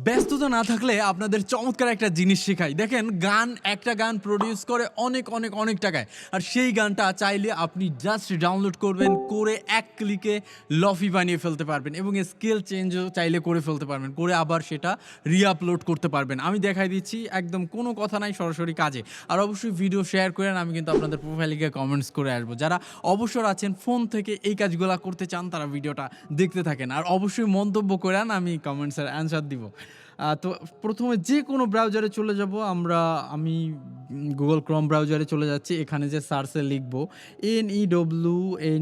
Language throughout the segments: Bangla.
ব্যস্ততা না থাকলে আপনাদের চমৎকার একটা জিনিস শেখাই। দেখেন একটা গান প্রডিউস করে অনেক টাকায়। আর সেই গানটা চাইলে আপনি জাস্ট ডাউনলোড করবেন, করে এক ক্লিকে লফি বানিয়ে ফেলতে পারবেন এবং স্কেল চেঞ্জও চাইলে করে ফেলতে পারবেন। করে আবার সেটা রি-আপলোড করতে পারবেন। আমি দেখাই দিচ্ছি, একদম কোনো কথা নাই, সরাসরি কাজে। আর অবশ্যই ভিডিও শেয়ার করেন, আমি কিন্তু আপনাদের প্রোফাইলে গিয়ে কমেন্টস করে আসবো। যারা অবসর আছেন, ফোন থেকে এই কাজগুলা করতে চান, তারা ভিডিওটা দেখতে থাকেন। আর অবশ্যই মন্তব্য করেন, আমি কমেন্টসের অ্যান্সার দিব। তো প্রথমে যে কোনো ব্রাউজারে চলে যাব আমরা। আমি Google Chrome ব্রাউজারে চলে যাচ্ছি। এখানে যে সার্চে লিখব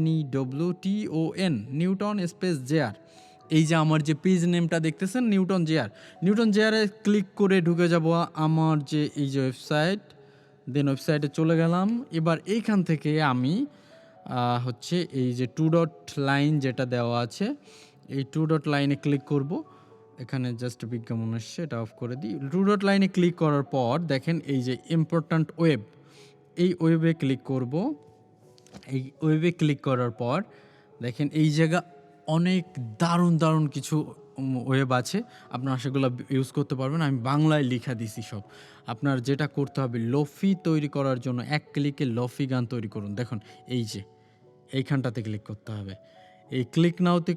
NEWTON নিউটন স্পেস জেআর। এই যে আমার যে পেজ নেমটা দেখতেছেন নিউটন জেআরে ক্লিক করে ঢুকে যাব আমার যে এই যে ওয়েবসাইট। দেন ওয়েবসাইটে চলে গেলাম। এবার এইখান থেকে আমি হচ্ছে এই যে 2 ডট লাইন যেটা দেওয়া আছে, এই 2 ডট লাইনে ক্লিক করব। এখানে জাস্ট বিজ্ঞাপন আসছে, এটা অফ করে দিই। 2 ডট লাইনে ক্লিক করার পর দেখেন এই যে ইম্পর্ট্যান্ট ওয়েব, এই ওয়েবে ক্লিক করব। এই ওয়েবে ক্লিক করার পর দেখেন এই জায়গা অনেক দারুণ কিছু ওয়েব আছে, আপনারা সেগুলো ইউজ করতে পারবেন। আমি বাংলায় লিখা দিছি সব। আপনার যেটা করতে হবে, লোফি তৈরি করার জন্য এক ক্লিকে লোফি গান তৈরি করুন। দেখুন এই যে এইখানটাতে ক্লিক করতে হবে। এই ক্লিক নাওতে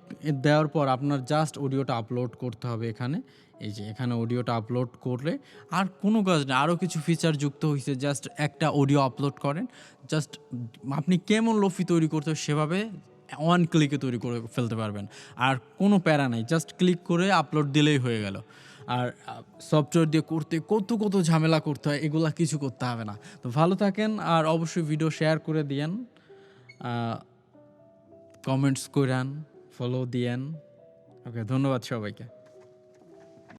দেওয়ার পর আপনার জাস্ট অডিওটা আপলোড করতে হবে এখানে। এই যে এখানে অডিওটা আপলোড করলে আর কোনো কাজ না, আরও কিছু ফিচার যুক্ত হয়েছে। জাস্ট একটা অডিও আপলোড করেন, জাস্ট আপনি কেমন লোফি তৈরি করতে সেভাবে ওয়ান ক্লিকে তৈরি করে ফেলতে পারবেন। আর কোনো প্যারা নাই, জাস্ট ক্লিক করে আপলোড দিলেই হয়ে গেল। আর সফটওয়্যার দিয়ে করতে কত ঝামেলা করতে হয়, এগুলা কিছু করতে হবে না। তো ভালো থাকেন, আর অবশ্যই ভিডিও শেয়ার করে দিয়েন, কমেন্টস করেন, ফলো দিয়েন। ওকে, ধন্যবাদ সবাইকে।